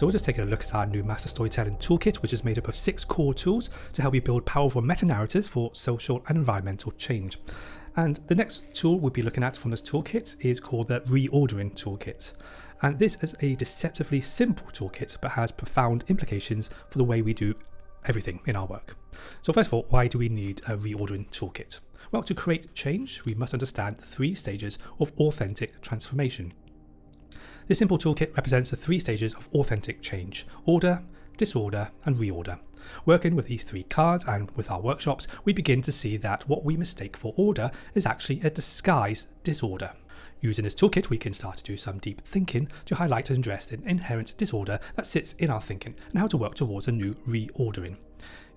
So we'll just take a look at our new Master Storytelling Toolkit, which is made up of 6 core tools to help you build powerful meta-narratives for social and environmental change. And the next tool we'll be looking at from this toolkit is called the Reordering Toolkit. And this is a deceptively simple toolkit, but has profound implications for the way we do everything in our work. So first of all, why do we need a reordering toolkit? Well, to create change, we must understand the 3 stages of authentic transformation. This simple toolkit represents the 3 stages of authentic change: order, disorder, and reorder. Working with these 3 cards and with our workshops, we begin to see that what we mistake for order is actually a disguised disorder. Using this toolkit, we can start to do some deep thinking to highlight and address an inherent disorder that sits in our thinking and how to work towards a new reordering.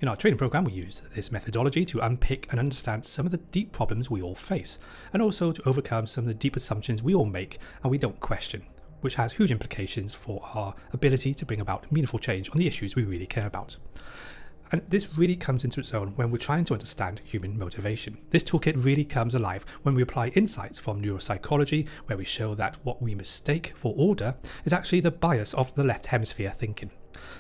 In our training program, we use this methodology to unpick and understand some of the deep problems we all face, and also to overcome some of the deep assumptions we all make and we don't question, which has huge implications for our ability to bring about meaningful change on the issues we really care about. And this really comes into its own when we're trying to understand human motivation. This toolkit really comes alive when we apply insights from neuropsychology, where we show that what we mistake for order is actually the bias of the left hemisphere thinking.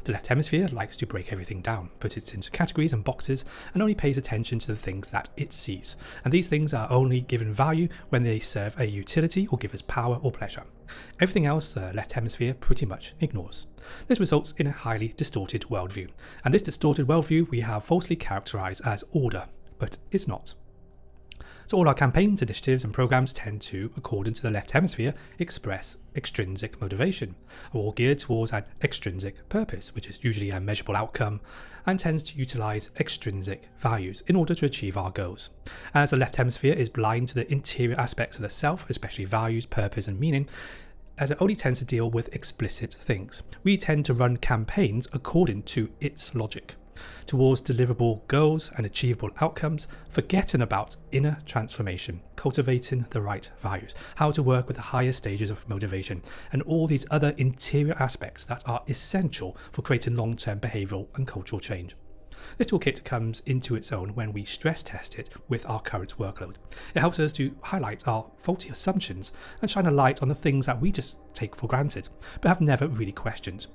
The left hemisphere likes to break everything down, put it into categories and boxes, and only pays attention to the things that it sees. And these things are only given value when they serve a utility or give us power or pleasure. Everything else the left hemisphere pretty much ignores. This results in a highly distorted worldview. And this distorted worldview we have falsely characterized as order, but it's not. So all our campaigns, initiatives and programs tend to, according to the left hemisphere, express extrinsic motivation, all geared towards an extrinsic purpose, which is usually a measurable outcome, and tends to utilize extrinsic values in order to achieve our goals. As the left hemisphere is blind to the interior aspects of the self, especially values, purpose and meaning, as it only tends to deal with explicit things, we tend to run campaigns according to its logic, towards deliverable goals and achievable outcomes, forgetting about inner transformation, cultivating the right values, how to work with the higher stages of motivation, and all these other interior aspects that are essential for creating long-term behavioural and cultural change. This toolkit comes into its own when we stress test it with our current workload. It helps us to highlight our faulty assumptions and shine a light on the things that we just take for granted, but have never really questioned.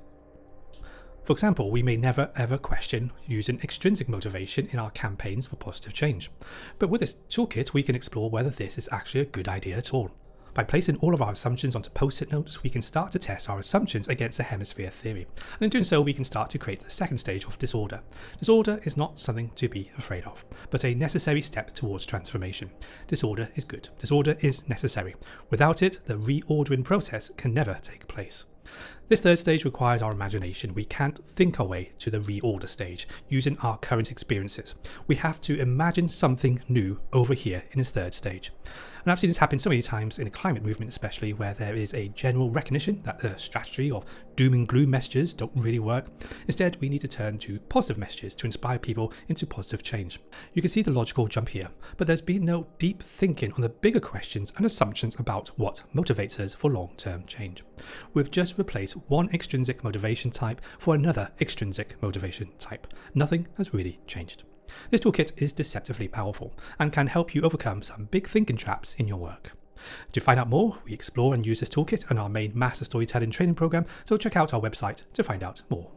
For example, we may never ever question using extrinsic motivation in our campaigns for positive change. But with this toolkit, we can explore whether this is actually a good idea at all. By placing all of our assumptions onto post-it notes, we can start to test our assumptions against the hemisphere theory. And in doing so, we can start to create the second stage of disorder. Disorder is not something to be afraid of, but a necessary step towards transformation. Disorder is good. Disorder is necessary. Without it, the reordering process can never take place. This third stage requires our imagination. We can't think our way to the reorder stage using our current experiences. We have to imagine something new over here in this third stage. And I've seen this happen so many times in the climate movement, especially where there is a general recognition that the strategy of doom and gloom messages don't really work. Instead, we need to turn to positive messages to inspire people into positive change. You can see the logical jump here, but there's been no deep thinking on the bigger questions and assumptions about what motivates us for long-term change. We've just replaced one extrinsic motivation type for another extrinsic motivation type. Nothing has really changed. This toolkit is deceptively powerful and can help you overcome some big thinking traps in your work. To find out more, we explore and use this toolkit in our main Master Storytelling training program, so check out our website to find out more.